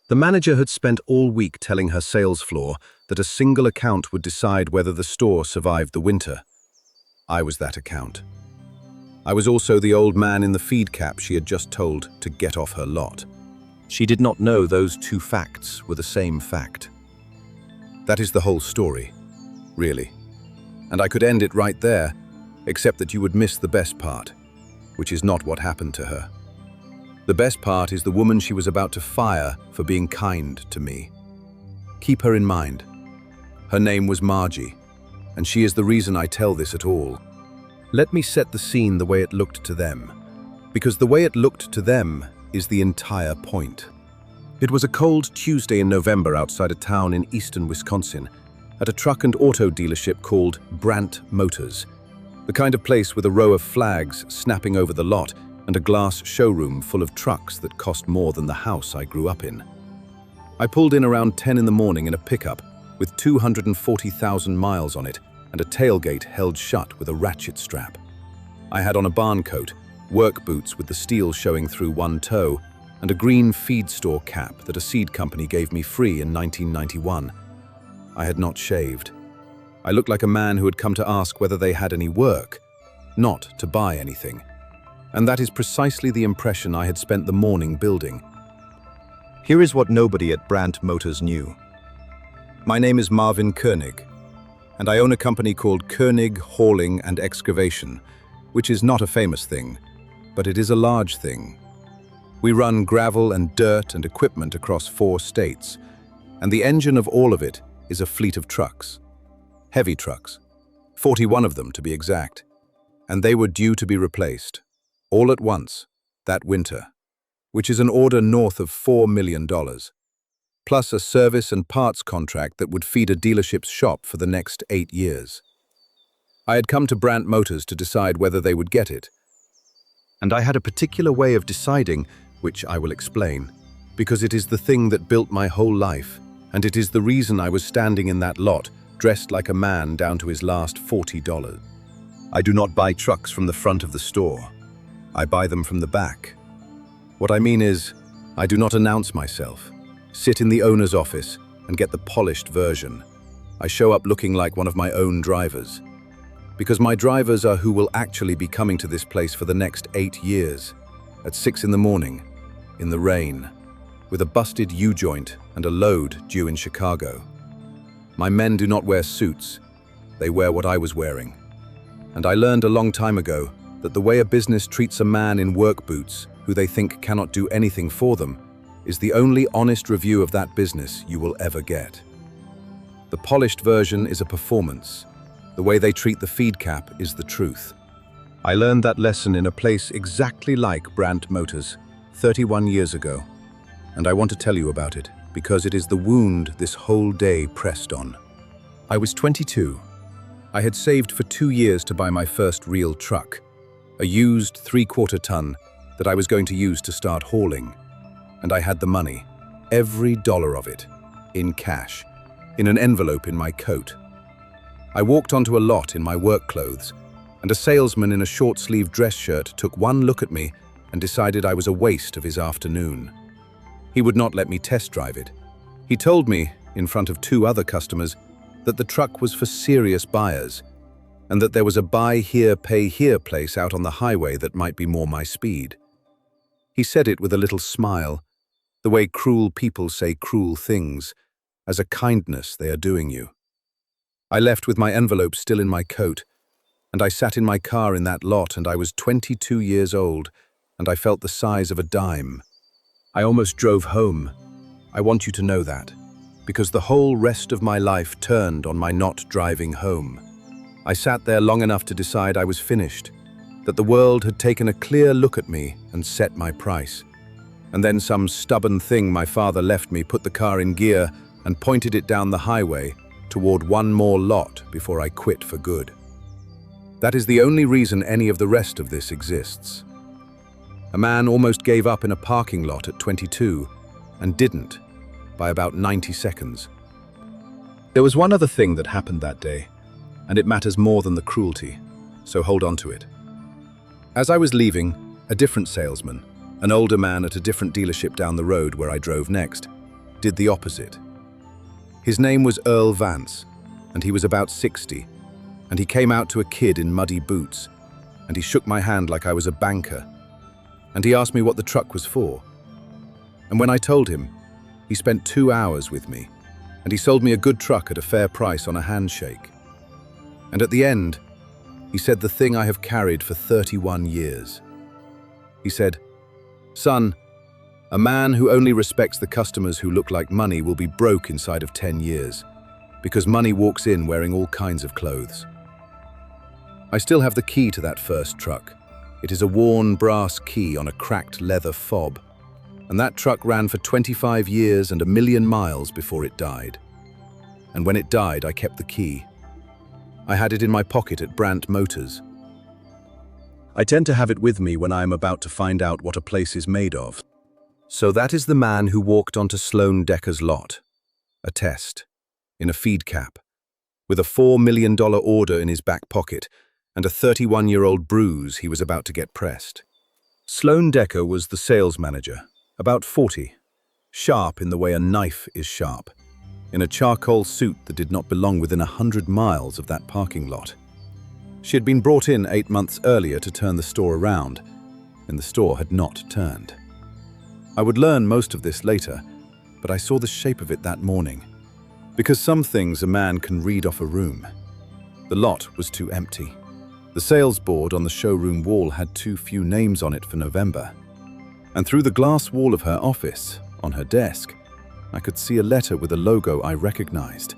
The manager had spent all week telling her sales floor that a single account would decide whether the store survived the winter. I was that account. I was also the old man in the feed cap she had just told to get off her lot. She did not know those two facts were the same fact. That is the whole story, really. And I could end it right there, except that you would miss the best part, which is not what happened to her. The best part is the woman she was about to fire for being kind to me. Keep her in mind. Her name was Margie, and she is the reason I tell this at all. Let me set the scene the way it looked to them, because the way it looked to them is the entire point. It was a cold Tuesday in November outside a town in eastern Wisconsin, at a truck and auto dealership called Brandt Motors, the kind of place with a row of flags snapping over the lot and a glass showroom full of trucks that cost more than the house I grew up in. I pulled in around 10 in the morning in a pickup with 240,000 miles on it and a tailgate held shut with a ratchet strap. I had on a barn coat, work boots with the steel showing through one toe, and a green feed store cap that a seed company gave me free in 1991. I had not shaved. I looked like a man who had come to ask whether they had any work, not to buy anything. And that is precisely the impression I had spent the morning building. Here is what nobody at Brandt Motors knew. My name is Marvin Koenig, and I own a company called Koenig Hauling and Excavation, which is not a famous thing, but it is a large thing. We run gravel and dirt and equipment across 4 states, and the engine of all of it is a fleet of trucks. Heavy trucks, 41 of them to be exact, and they were due to be replaced, all at once, that winter, which is an order north of $4 million, plus a service and parts contract that would feed a dealership's shop for the next 8 years. I had come to Brandt Motors to decide whether they would get it, and I had a particular way of deciding, which I will explain, because it is the thing that built my whole life, and it is the reason I was standing in that lot, dressed like a man down to his last $40. I do not buy trucks from the front of the store. I buy them from the back. What I mean is, I do not announce myself, sit in the owner's office, and get the polished version. I show up looking like one of my own drivers. Because my drivers are who will actually be coming to this place for the next 8 years, at 6 in the morning, in the rain, with a busted U-joint and a load due in Chicago. My men do not wear suits, they wear what I was wearing. And I learned a long time ago that the way a business treats a man in work boots who they think cannot do anything for them is the only honest review of that business you will ever get. The polished version is a performance. The way they treat the feed cap is the truth. I learned that lesson in a place exactly like Brandt Motors 31 years ago, and I want to tell you about it because it is the wound this whole day pressed on. I was 22. I had saved for 2 years to buy my first real truck, a used 3/4 ton that I was going to use to start hauling. And I had the money, every dollar of it, in cash, in an envelope in my coat. I walked onto a lot in my work clothes, and a salesman in a short-sleeved dress shirt took one look at me and decided I was a waste of his afternoon. He would not let me test drive it. He told me, in front of 2 other customers, that the truck was for serious buyers, and that there was a buy here, pay here place out on the highway that might be more my speed. He said it with a little smile, the way cruel people say cruel things, as a kindness they are doing you. I left with my envelope still in my coat, and I sat in my car in that lot, and I was 22 years old, and I felt the size of a dime. I almost drove home. I want you to know that, because the whole rest of my life turned on my not driving home. I sat there long enough to decide I was finished, that the world had taken a clear look at me and set my price. And then some stubborn thing my father left me put the car in gear and pointed it down the highway toward one more lot before I quit for good. That is the only reason any of the rest of this exists. A man almost gave up in a parking lot at 22 and didn't by about 90 seconds. There was one other thing that happened that day, and it matters more than the cruelty, so hold on to it. As I was leaving, a different salesman, an older man at a different dealership down the road where I drove next, did the opposite. His name was Earl Vance, and he was about 60, and he came out to a kid in muddy boots, and he shook my hand like I was a banker, and he asked me what the truck was for. And when I told him, he spent 2 hours with me, and he sold me a good truck at a fair price on a handshake. And at the end, he said the thing I have carried for 31 years. He said, "Son, a man who only respects the customers who look like money will be broke inside of 10 years, because money walks in wearing all kinds of clothes." I still have the key to that first truck. It is a worn brass key on a cracked leather fob, and that truck ran for 25 years and 1,000,000 miles before it died. And when it died, I kept the key. I had it in my pocket at Brandt Motors. I tend to have it with me when I am about to find out what a place is made of. So that is the man who walked onto Sloan Decker's lot, a test, in a feed cap, with a $4 million order in his back pocket and a 31-year-old bruise he was about to get pressed. Sloan Decker was the sales manager, about 40, sharp in the way a knife is sharp, in a charcoal suit that did not belong within 100 miles of that parking lot. She had been brought in 8 months earlier to turn the store around, and the store had not turned. I would learn most of this later, but I saw the shape of it that morning, because some things a man can read off a room. The lot was too empty. The sales board on the showroom wall had too few names on it for November. And through the glass wall of her office, on her desk, I could see a letter with a logo I recognized,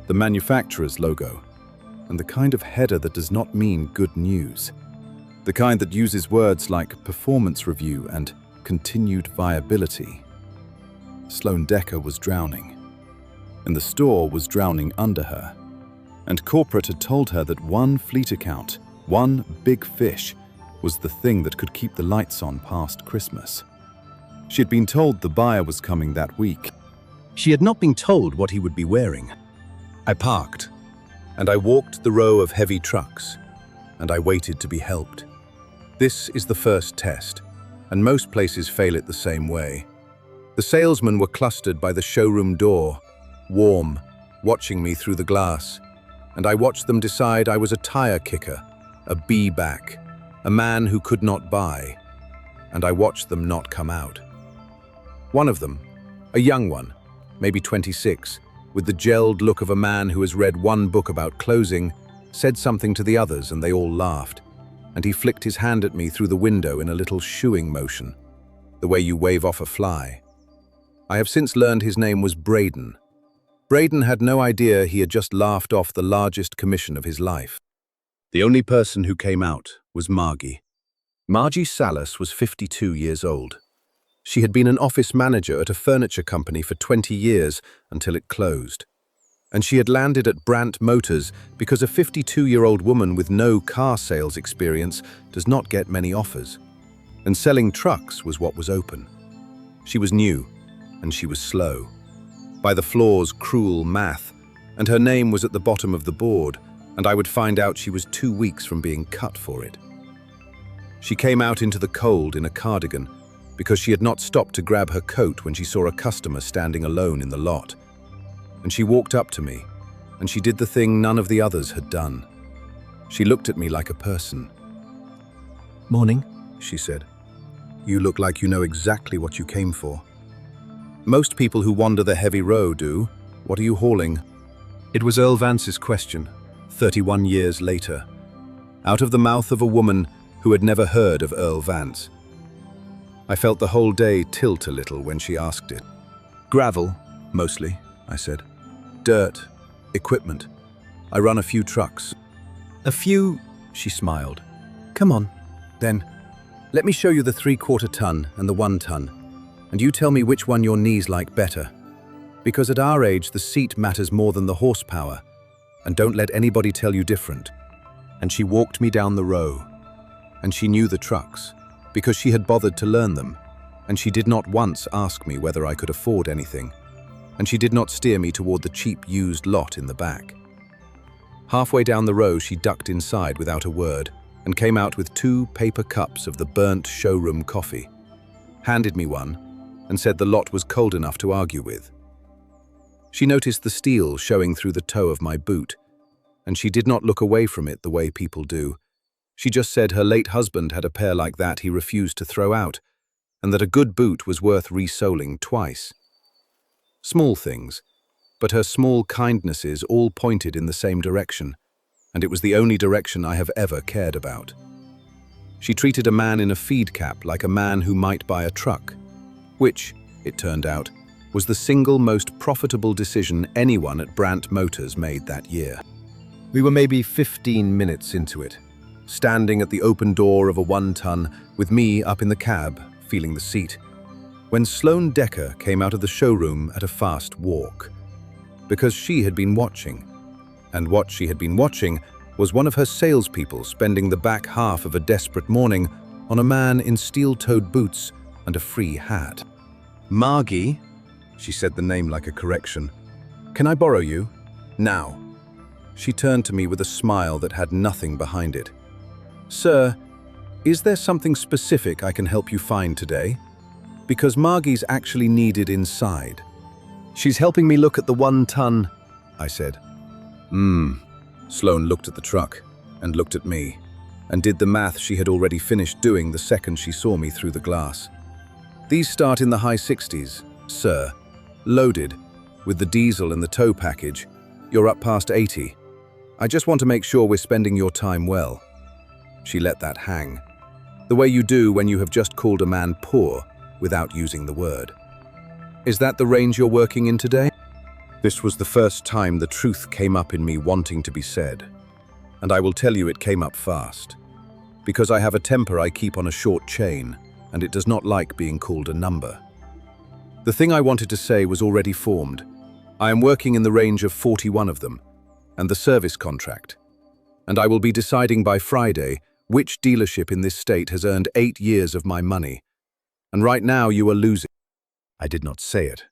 the manufacturer's logo, and the kind of header that does not mean good news, the kind that uses words like performance review and continued viability. Sloan Decker was drowning, and the store was drowning under her, and corporate had told her that one fleet account, one big fish, was the thing that could keep the lights on past Christmas. She had been told the buyer was coming that week. She had not been told what he would be wearing. I parked, and I walked the row of heavy trucks, and I waited to be helped. This is the first test, and most places fail it the same way. The salesmen were clustered by the showroom door, warm, watching me through the glass, and I watched them decide I was a tire kicker, a B-back, a man who could not buy, and I watched them not come out. One of them, a young one, maybe 26, with the gelled look of a man who has read one book about closing, said something to the others and they all laughed, and he flicked his hand at me through the window in a little shooing motion, the way you wave off a fly. I have since learned his name was Braden. Braden had no idea he had just laughed off the largest commission of his life. The only person who came out was Margie. Margie Salas was 52 years old. She had been an office manager at a furniture company for 20 years until it closed. And she had landed at Brandt Motors because a 52-year-old woman with no car sales experience does not get many offers. And selling trucks was what was open. She was new, and she was slow. By the floor's cruel math, and her name was at the bottom of the board, and I would find out she was 2 weeks from being cut for it. She came out into the cold in a cardigan because she had not stopped to grab her coat when she saw a customer standing alone in the lot. And she walked up to me, and she did the thing none of the others had done. She looked at me like a person. "Morning," she said. "You look like you know exactly what you came for." "Most people who wander the heavy road do. What are you hauling?" It was Earl Vance's question, 31 years later, out of the mouth of a woman who had never heard of Earl Vance. I felt the whole day tilt a little when she asked it. "Gravel, mostly," I said. "Dirt, equipment. I run a few trucks." "A few?" she smiled. "Come on, then. Let me show you the 3/4 ton and the 1 ton, and you tell me which one your knees like better. Because at our age, the seat matters more than the horsepower, and don't let anybody tell you different." And she walked me down the row, and she knew the trucks, because she had bothered to learn them, and she did not once ask me whether I could afford anything, and she did not steer me toward the cheap used lot in the back. Halfway down the row, she ducked inside without a word, and came out with 2 paper cups of the burnt showroom coffee, handed me one, and said the lot was cold enough to argue with. She noticed the steel showing through the toe of my boot, and she did not look away from it the way people do. She just said her late husband had a pair like that he refused to throw out, and that a good boot was worth resoling twice. Small things, but her small kindnesses all pointed in the same direction, and it was the only direction I have ever cared about. She treated a man in a feed cap like a man who might buy a truck, which, it turned out, was the single most profitable decision anyone at Brandt Motors made that year. We were maybe 15 minutes into it, standing at the open door of a 1-ton with me up in the cab, feeling the seat, when Sloane Decker came out of the showroom at a fast walk. Because she had been watching. And what she had been watching was one of her salespeople spending the back half of a desperate morning on a man in steel-toed boots and a free hat. "Margie," she said the name like a correction. "Can I borrow you? Now." She turned to me with a smile that had nothing behind it. "Sir, is there something specific I can help you find today? Because Margie's actually needed inside." "She's helping me look at the 1-ton," I said. Sloane looked at the truck and looked at me and did the math she had already finished doing the second she saw me through the glass. "These start in the high 60s, sir. Loaded, with the diesel and the tow package, you're up past 80. I just want to make sure we're spending your time well." She let that hang, the way you do when you have just called a man poor without using the word. "Is that the range you're working in today?" This was the first time the truth came up in me wanting to be said. And I will tell you it came up fast. Because I have a temper I keep on a short chain, and it does not like being called a number. The thing I wanted to say was already formed. I am working in the range of 41 of them, and the service contract. And I will be deciding by Friday which dealership in this state has earned 8 years of my money. And right now you are losing. I did not say it.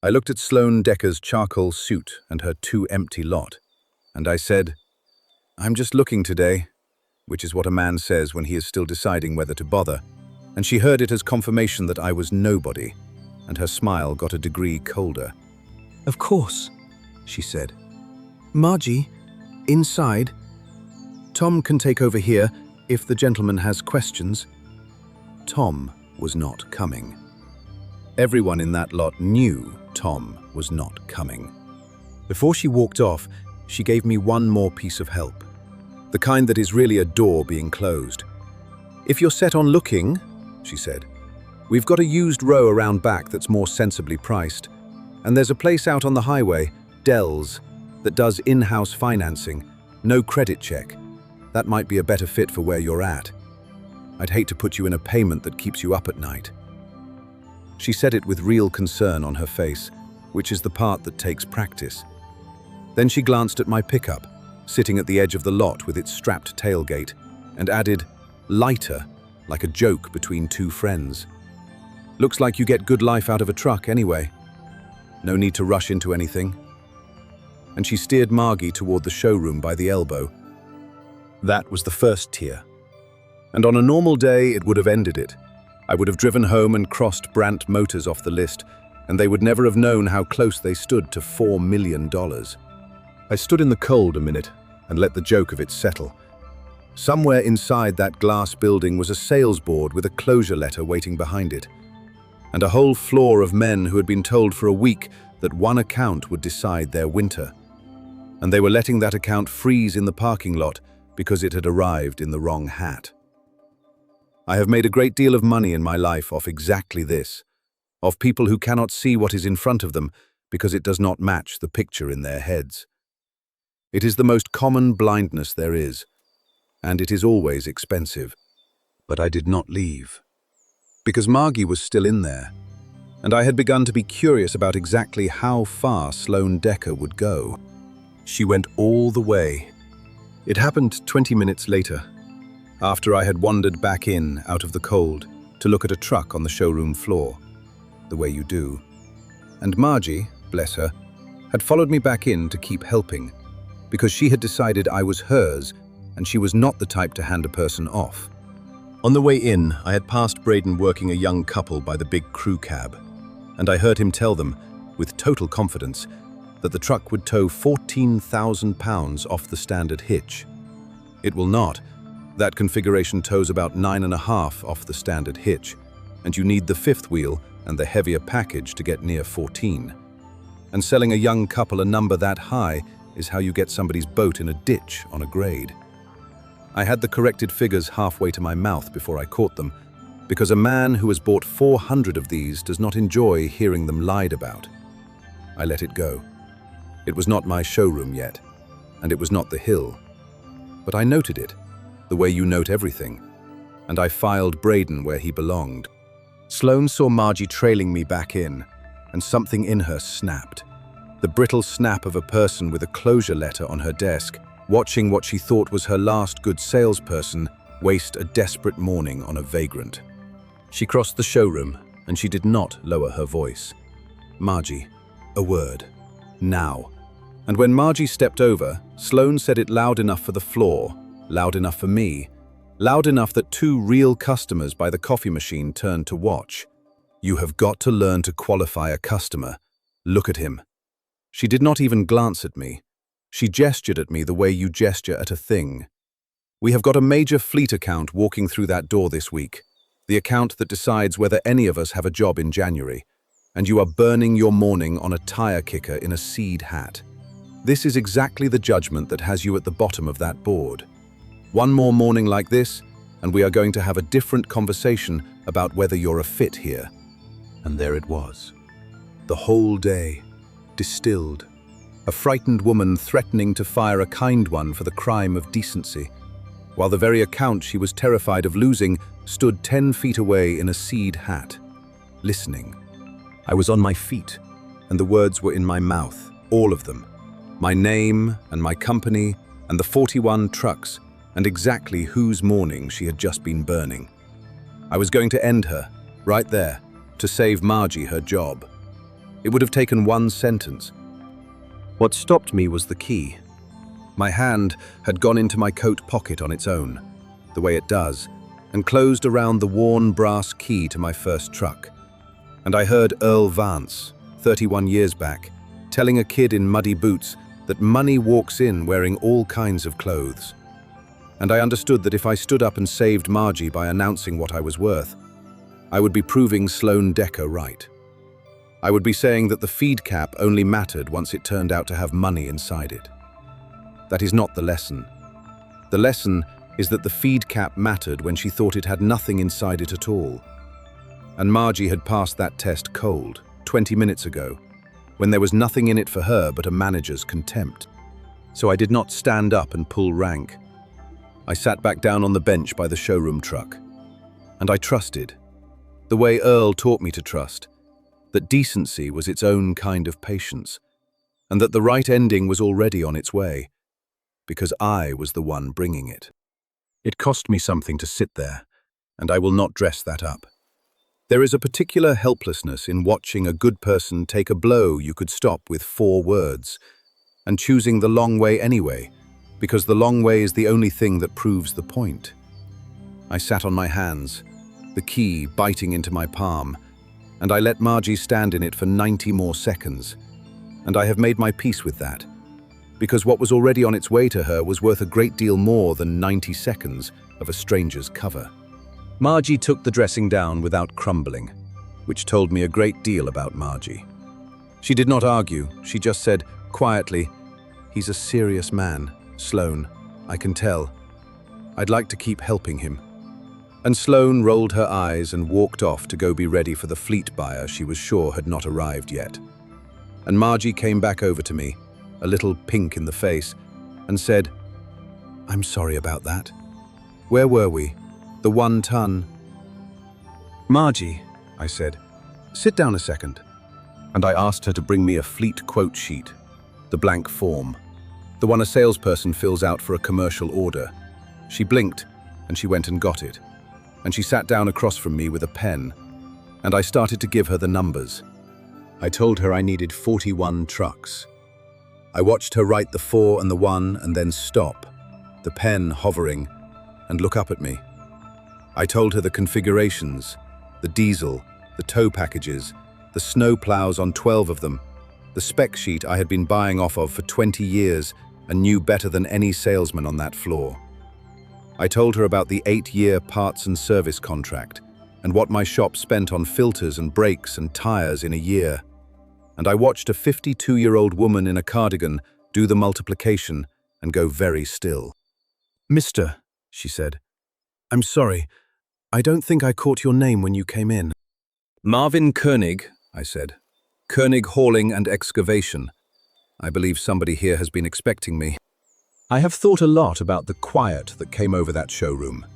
I looked at Sloane Decker's charcoal suit and her too empty lot, and I said, "I'm just looking today," which is what a man says when he is still deciding whether to bother, and she heard it as confirmation that I was nobody, and her smile got a degree colder. "Of course," she said. "Margie, inside. Tom can take over here if the gentleman has questions." Tom was not coming. Everyone in that lot knew Tom was not coming. Before she walked off, she gave me one more piece of help. The kind that is really a door being closed. "If you're set on looking," she said, "we've got a used row around back that's more sensibly priced. And there's a place out on the highway, Dell's, that does in-house financing, no credit check. That might be a better fit for where you're at. I'd hate to put you in a payment that keeps you up at night." She said it with real concern on her face, which is the part that takes practice. Then she glanced at my pickup, sitting at the edge of the lot with its strapped tailgate, and added, "Lighter, like a joke between two friends. Looks like you get good life out of a truck anyway. No need to rush into anything." And she steered Margie toward the showroom by the elbow. That was the first tier. And on a normal day, it would have ended it. I would have driven home and crossed Brandt Motors off the list, and they would never have known how close they stood to $4 million. I stood in the cold a minute and let the joke of it settle. Somewhere inside that glass building was a sales board with a closure letter waiting behind it, and a whole floor of men who had been told for a week that one account would decide their winter. And they were letting that account freeze in the parking lot because it had arrived in the wrong hat. I have made a great deal of money in my life off exactly this, of people who cannot see what is in front of them because it does not match the picture in their heads. It is the most common blindness there is, and it is always expensive. But I did not leave, because Margie was still in there, and I had begun to be curious about exactly how far Sloane Decker would go. She went all the way. It happened 20 minutes later, after I had wandered back in out of the cold to look at a truck on the showroom floor, the way you do. And Margie, bless her, had followed me back in to keep helping, because she had decided I was hers and she was not the type to hand a person off. On the way in, I had passed Braden working a young couple by the big crew cab, and I heard him tell them, with total confidence, that the truck would tow 14,000 pounds off the standard hitch. It will not. That configuration tows about 9.5 off the standard hitch, and you need the fifth wheel and the heavier package to get near 14. And selling a young couple a number that high is how you get somebody's boat in a ditch on a grade. I had the corrected figures halfway to my mouth before I caught them, because a man who has bought 400 of these does not enjoy hearing them lied about. I let it go. It was not my showroom yet, and it was not the hill. But I noted it, the way you note everything, and I filed Braden where he belonged. Sloane saw Margie trailing me back in, and something in her snapped. The brittle snap of a person with a closure letter on her desk, watching what she thought was her last good salesperson waste a desperate morning on a vagrant. She crossed the showroom, and she did not lower her voice. "Margie, a word. Now." And when Margie stepped over, Sloane said it loud enough for the floor, loud enough for me, loud enough that two real customers by the coffee machine turned to watch. "You have got to learn to qualify a customer. Look at him." She did not even glance at me. She gestured at me the way you gesture at a thing. "We have got a major fleet account walking through that door this week, the account that decides whether any of us have a job in January, and you are burning your morning on a tire kicker in a seed hat. This is exactly the judgment that has you at the bottom of that board. One more morning like this, and we are going to have a different conversation about whether you're a fit here." And there it was. The whole day, distilled. A frightened woman threatening to fire a kind one for the crime of decency, while the very account she was terrified of losing stood 10 feet away in a seed hat, listening. I was on my feet, and the words were in my mouth, all of them. My name and my company and the 41 trucks, and exactly whose morning she had just been burning. I was going to end her, right there, to save Margie her job. It would have taken one sentence. What stopped me was the key. My hand had gone into my coat pocket on its own, the way it does, and closed around the worn brass key to my first truck. And I heard Earl Vance, 31 years back, telling a kid in muddy boots that money walks in wearing all kinds of clothes. And I understood that if I stood up and saved Margie by announcing what I was worth, I would be proving Sloane Decker right. I would be saying that the feed cap only mattered once it turned out to have money inside it. That is not the lesson. The lesson is that the feed cap mattered when she thought it had nothing inside it at all. And Margie had passed that test cold, 20 minutes ago, when there was nothing in it for her but a manager's contempt. So I did not stand up and pull rank. I sat back down on the bench by the showroom truck. And I trusted, the way Earl taught me to trust, that decency was its own kind of patience, and that the right ending was already on its way, because I was the one bringing it. It cost me something to sit there, and I will not dress that up. There is a particular helplessness in watching a good person take a blow you could stop with 4 words, and choosing the long way anyway, because the long way is the only thing that proves the point. I sat on my hands, the key biting into my palm, and I let Margie stand in it for 90 more seconds, and I have made my peace with that, because what was already on its way to her was worth a great deal more than 90 seconds of a stranger's cover. Margie took the dressing down without crumbling, which told me a great deal about Margie. She did not argue, she just said, quietly, "He's a serious man, Sloane, I can tell. I'd like to keep helping him." And Sloane rolled her eyes and walked off to go be ready for the fleet buyer she was sure had not arrived yet. And Margie came back over to me, a little pink in the face, and said, "I'm sorry about that. Where were we? The 1 ton. "Margie," I said, "sit down a second." And I asked her to bring me a fleet quote sheet, the blank form, the one a salesperson fills out for a commercial order. She blinked, and she went and got it. And she sat down across from me with a pen, and I started to give her the numbers. I told her I needed 41 trucks. I watched her write the 4 and the 1 and then stop, the pen hovering, and look up at me. I told her the configurations, the diesel, the tow packages, the snow plows on 12 of them, the spec sheet I had been buying off of for 20 years and knew better than any salesman on that floor. I told her about the 8-year parts and service contract and what my shop spent on filters and brakes and tires in a year. And I watched a 52-year-old woman in a cardigan do the multiplication and go very still. "Mister," she said, "I'm sorry. I don't think I caught your name when you came in." "Marvin Koenig," I said. "Koenig Hauling and Excavation. I believe somebody here has been expecting me." I have thought a lot about the quiet that came over that showroom.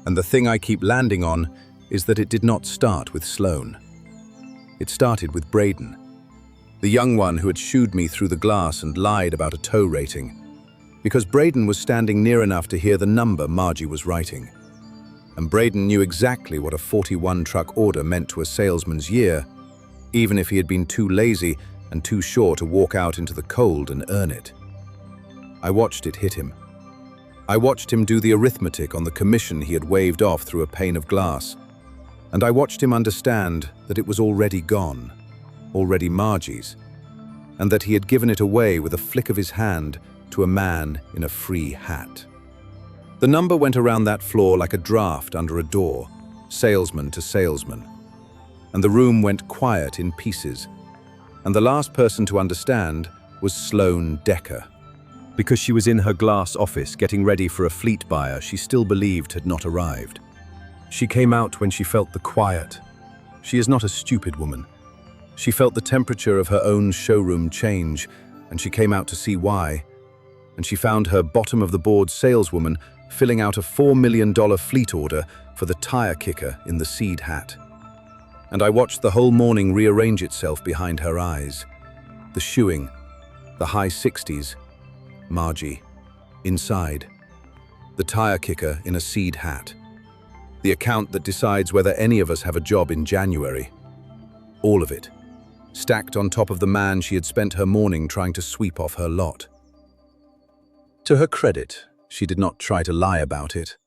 And the thing I keep landing on is that it did not start with Sloan. It started with Braden, the young one who had shooed me through the glass and lied about a tow rating, because Braden was standing near enough to hear the number Margie was writing. And Braden knew exactly what a 41-truck order meant to a salesman's year, even if he had been too lazy and too sure to walk out into the cold and earn it. I watched it hit him. I watched him do the arithmetic on the commission he had waved off through a pane of glass, and I watched him understand that it was already gone, already Margie's, and that he had given it away with a flick of his hand to a man in a free hat. The number went around that floor like a draft under a door, salesman to salesman, and the room went quiet in pieces, and the last person to understand was Sloan Decker. Because she was in her glass office getting ready for a fleet buyer she still believed had not arrived. She came out when she felt the quiet. She is not a stupid woman. She felt the temperature of her own showroom change, and she came out to see why. And she found her bottom-of-the-board saleswoman filling out a $4 million fleet order for the tire kicker in the seed hat. And I watched the whole morning rearrange itself behind her eyes. The shoeing, the high 60s, Margie, inside, the tire kicker in a seed hat, the account that decides whether any of us have a job in January. All of it, stacked on top of the man she had spent her morning trying to sweep off her lot. To her credit, she did not try to lie about it.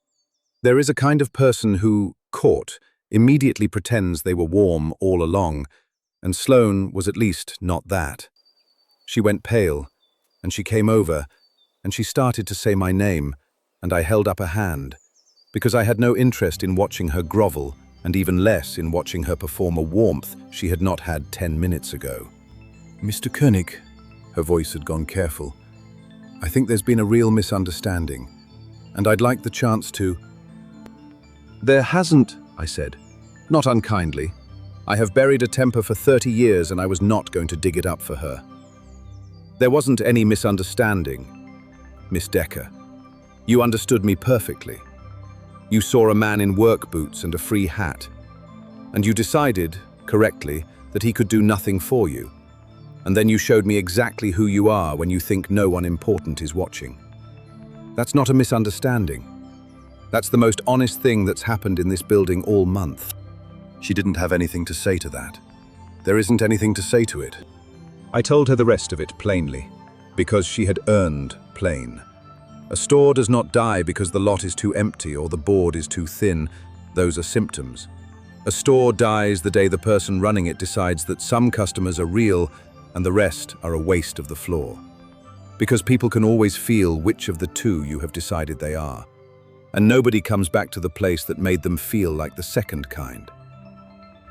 There is a kind of person who, caught, immediately pretends they were warm all along, and Sloan was at least not that. She went pale, and she came over, and she started to say my name, and I held up a hand, because I had no interest in watching her grovel, and even less in watching her perform a warmth she had not had 10 minutes ago. "Mr. Koenig," her voice had gone careful, "I think there's been a real misunderstanding, and I'd like the chance to—" "There hasn't," I said, not unkindly. I have buried a temper for 30 years and I was not going to dig it up for her. "There wasn't any misunderstanding, Miss Decker. You understood me perfectly. You saw a man in work boots and a free hat, and you decided, correctly, that he could do nothing for you. And then you showed me exactly who you are when you think no one important is watching. That's not a misunderstanding. That's the most honest thing that's happened in this building all month." She didn't have anything to say to that. There isn't anything to say to it. I told her the rest of it plainly, because she had earned plain. A store does not die because the lot is too empty or the board is too thin. Those are symptoms. A store dies the day the person running it decides that some customers are real and the rest are a waste of the floor. Because people can always feel which of the two you have decided they are. And nobody comes back to the place that made them feel like the second kind.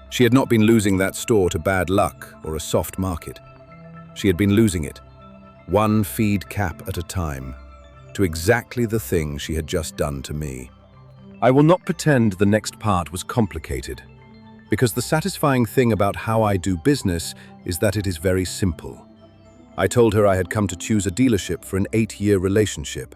She had not been losing that store to bad luck or a soft market. She had been losing it, one feed cap at a time, to exactly the thing she had just done to me. I will not pretend the next part was complicated, because the satisfying thing about how I do business is that it is very simple. I told her I had come to choose a dealership for an 8-year relationship,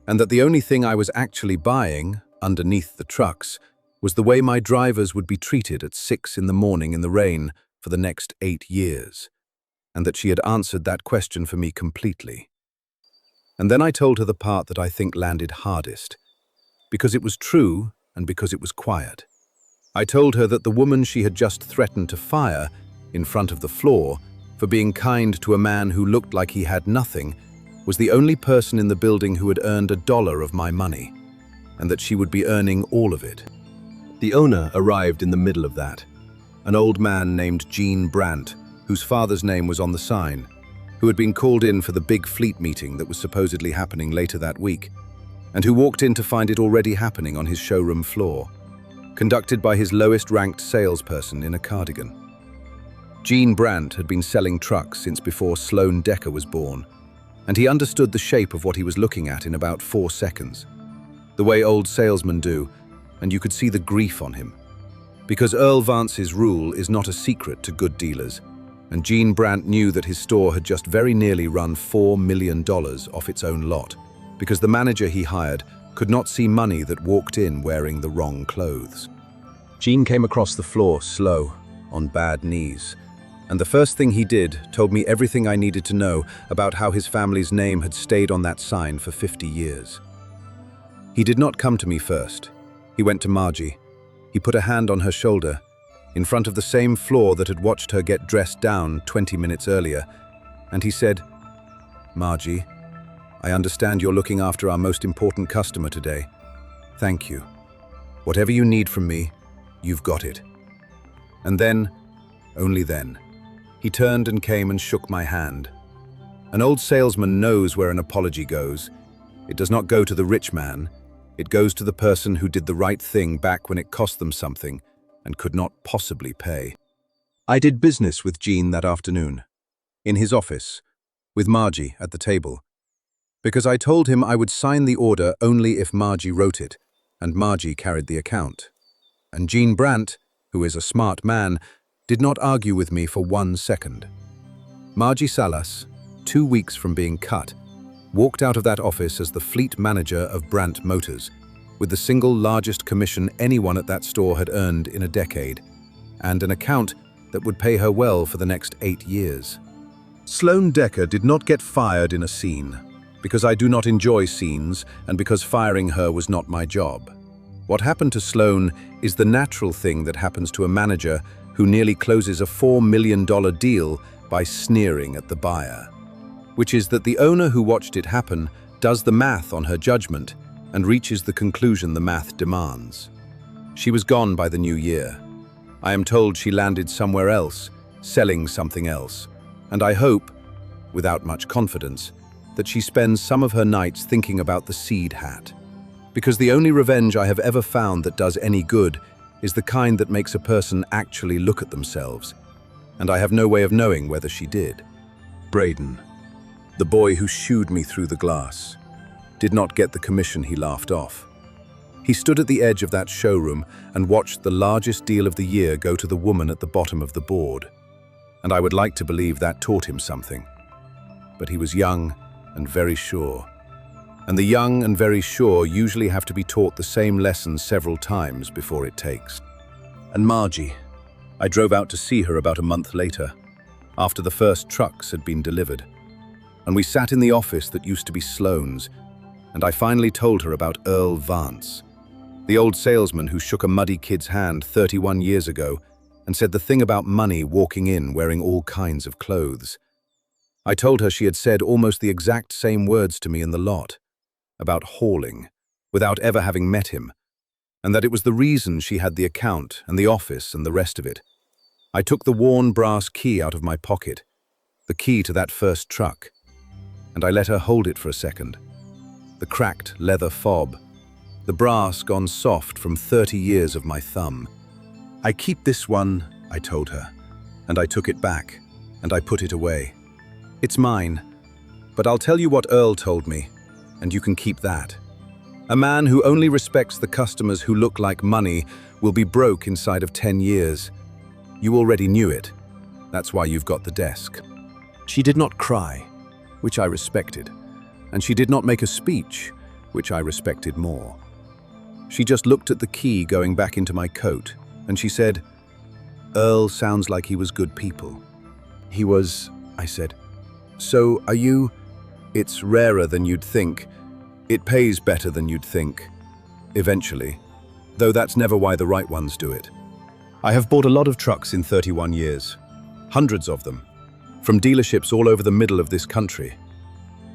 and that the only thing I was actually buying, underneath the trucks, was the way my drivers would be treated at 6 in the morning in the rain for the next 8 years, and that she had answered that question for me completely. And then I told her the part that I think landed hardest, because it was true and because it was quiet. I told her that the woman she had just threatened to fire in front of the floor for being kind to a man who looked like he had nothing was the only person in the building who had earned $1 of my money, and that she would be earning all of it. The owner arrived in the middle of that, an old man named Gene Brandt, whose father's name was on the sign, who had been called in for the big fleet meeting that was supposedly happening later that week, and who walked in to find it already happening on his showroom floor, conducted by his lowest-ranked salesperson in a cardigan. Gene Brandt had been selling trucks since before Sloane Decker was born, and he understood the shape of what he was looking at in about 4 seconds, the way old salesmen do, and you could see the grief on him. Because Earl Vance's rule is not a secret to good dealers, and Gene Brandt knew that his store had just very nearly run $4 million off its own lot, because the manager he hired could not see money that walked in wearing the wrong clothes. Gene came across the floor slow, on bad knees, and the first thing he did told me everything I needed to know about how his family's name had stayed on that sign for 50 years. He did not come to me first. He went to Margie. He put a hand on her shoulder, in front of the same floor that had watched her get dressed down 20 minutes earlier, and he said, "Margie, I understand you're looking after our most important customer today. Thank you. Whatever you need from me, you've got it." And then, only then, he turned and came and shook my hand. An old salesman knows where an apology goes. It does not go to the rich man. It goes to the person who did the right thing back when it cost them something and could not possibly pay. I did business with Gene that afternoon, in his office, with Margie at the table, because I told him I would sign the order only if Margie wrote it, and Margie carried the account. And Gene Brandt, who is a smart man, did not argue with me for 1 second. Margie Salas, 2 weeks from being cut, walked out of that office as the fleet manager of Brandt Motors, with the single largest commission anyone at that store had earned in a decade, and an account that would pay her well for the next 8 years. Sloane Decker did not get fired in a scene, because I do not enjoy scenes and because firing her was not my job. What happened to Sloane is the natural thing that happens to a manager who nearly closes a $4 million deal by sneering at the buyer, which is that the owner who watched it happen does the math on her judgment and reaches the conclusion the math demands. She was gone by the new year. I am told she landed somewhere else, selling something else, and I hope, without much confidence, that she spends some of her nights thinking about the seed hat. Because the only revenge I have ever found that does any good is the kind that makes a person actually look at themselves, and I have no way of knowing whether she did. Braden, the boy who shooed me through the glass, did not get the commission he laughed off. He stood at the edge of that showroom and watched the largest deal of the year go to the woman at the bottom of the board. And I would like to believe that taught him something. But he was young and very sure. And the young and very sure usually have to be taught the same lesson several times before it takes. And Margie, I drove out to see her about a month later, after the first trucks had been delivered. And we sat in the office that used to be Sloane's, and I finally told her about Earl Vance, the old salesman who shook a muddy kid's hand 31 years ago and said the thing about money walking in wearing all kinds of clothes. I told her she had said almost the exact same words to me in the lot, about hauling, without ever having met him, and that it was the reason she had the account and the office and the rest of it. I took the worn brass key out of my pocket, the key to that first truck, and I let her hold it for a second. The cracked leather fob, the brass gone soft from 30 years of my thumb. "I keep this one," I told her, and I took it back, and I put it away. "It's mine, but I'll tell you what Earl told me, and you can keep that. A man who only respects the customers who look like money will be broke inside of 10 years. You already knew it. That's why you've got the desk." She did not cry, which I respected, and she did not make a speech, which I respected more. She just looked at the key going back into my coat, and she said, "Earl sounds like he was good people." "He was," I said. "So are you?" "It's rarer than you'd think. It pays better than you'd think. Eventually. Though that's never why the right ones do it. I have bought a lot of trucks in 31 years. Hundreds of them. From dealerships all over the middle of this country.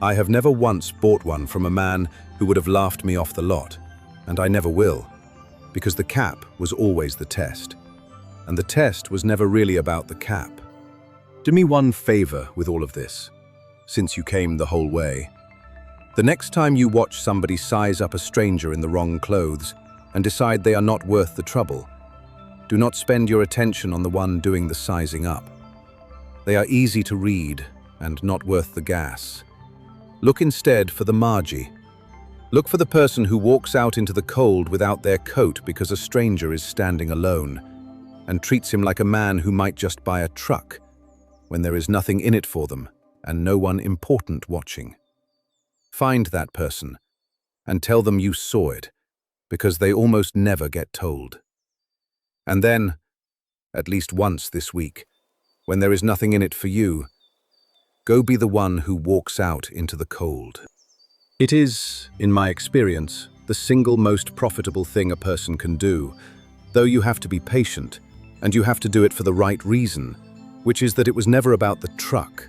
I have never once bought one from a man who would have laughed me off the lot, and I never will, because the cap was always the test, and the test was never really about the cap. Do me one favor with all of this, since you came the whole way. The next time you watch somebody size up a stranger in the wrong clothes and decide they are not worth the trouble, do not spend your attention on the one doing the sizing up. They are easy to read and not worth the gas. Look instead for the Margie. Look for the person who walks out into the cold without their coat because a stranger is standing alone, and treats him like a man who might just buy a truck when there is nothing in it for them and no one important watching. Find that person and tell them you saw it, because they almost never get told. And then, at least once this week, when there is nothing in it for you, go be the one who walks out into the cold. It is, in my experience, the single most profitable thing a person can do, though you have to be patient, and you have to do it for the right reason, which is that it was never about the truck.